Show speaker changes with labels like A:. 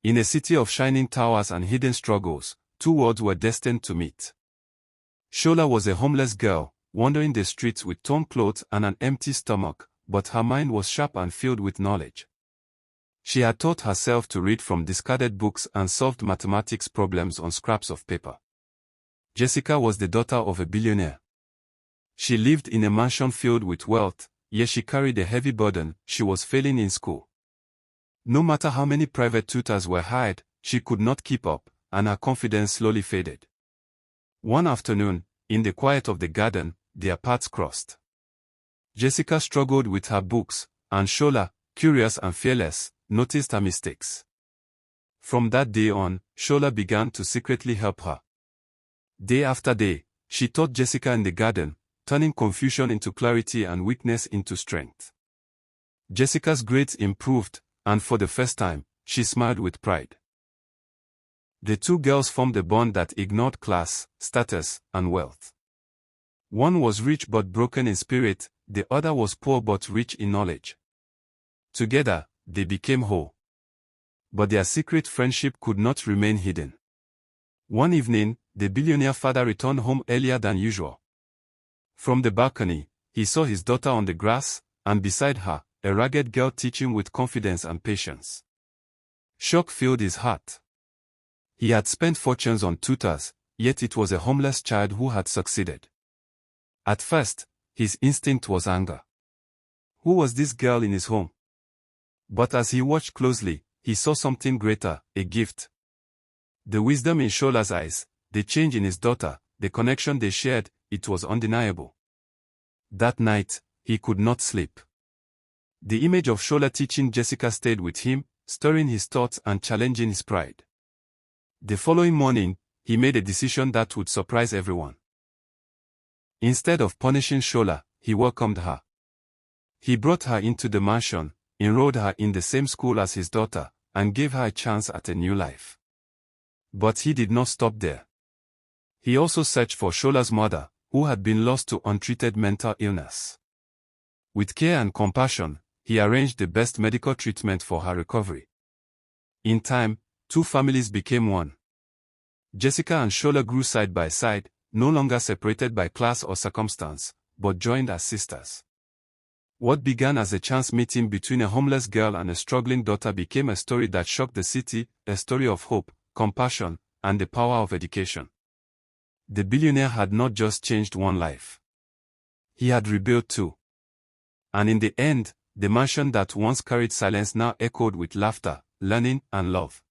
A: In a city of shining towers and hidden struggles, two worlds were destined to meet. Shola was a homeless girl, wandering the streets with torn clothes and an empty stomach, but her mind was sharp and filled with knowledge. She had taught herself to read from discarded books and solved mathematics problems on scraps of paper. Jessica was the daughter of a billionaire. She lived in a mansion filled with wealth, yet she carried a heavy burden. She was failing in school. No matter how many private tutors were hired, she could not keep up, and her confidence slowly faded. One afternoon, in the quiet of the garden, their paths crossed. Jessica struggled with her books, and Shola, curious and fearless, noticed her mistakes. From that day on, Shola began to secretly help her. Day after day, she taught Jessica in the garden, turning confusion into clarity and weakness into strength. Jessica's grades improved, and for the first time, she smiled with pride. The two girls formed a bond that ignored class, status, and wealth. One was rich but broken in spirit, the other was poor but rich in knowledge. Together, they became whole. But their secret friendship could not remain hidden. One evening, the billionaire father returned home earlier than usual. From the balcony, he saw his daughter on the grass, and beside her, a ragged girl teaching with confidence and patience. Shock filled his heart. He had spent fortunes on tutors, yet it was a homeless child who had succeeded. At first, his instinct was anger. Who was this girl in his home? But as he watched closely, he saw something greater, a gift. The wisdom in Shola's eyes, the change in his daughter, the connection they shared, it was undeniable. That night, he could not sleep. The image of Shola teaching Jessica stayed with him, stirring his thoughts and challenging his pride. The following morning, he made a decision that would surprise everyone. Instead of punishing Shola, he welcomed her. He brought her into the mansion, enrolled her in the same school as his daughter, and gave her a chance at a new life. But he did not stop there. He also searched for Shola's mother, who had been lost to untreated mental illness. With care and compassion, he arranged the best medical treatment for her recovery. In time, two families became one. Jessica and Shola grew side by side, no longer separated by class or circumstance, but joined as sisters. What began as a chance meeting between a homeless girl and a struggling daughter became a story that shocked the city, a story of hope, compassion, and the power of education. The billionaire had not just changed one life. He had rebuilt two. And in the end, the mansion that once carried silence now echoed with laughter, learning, and love.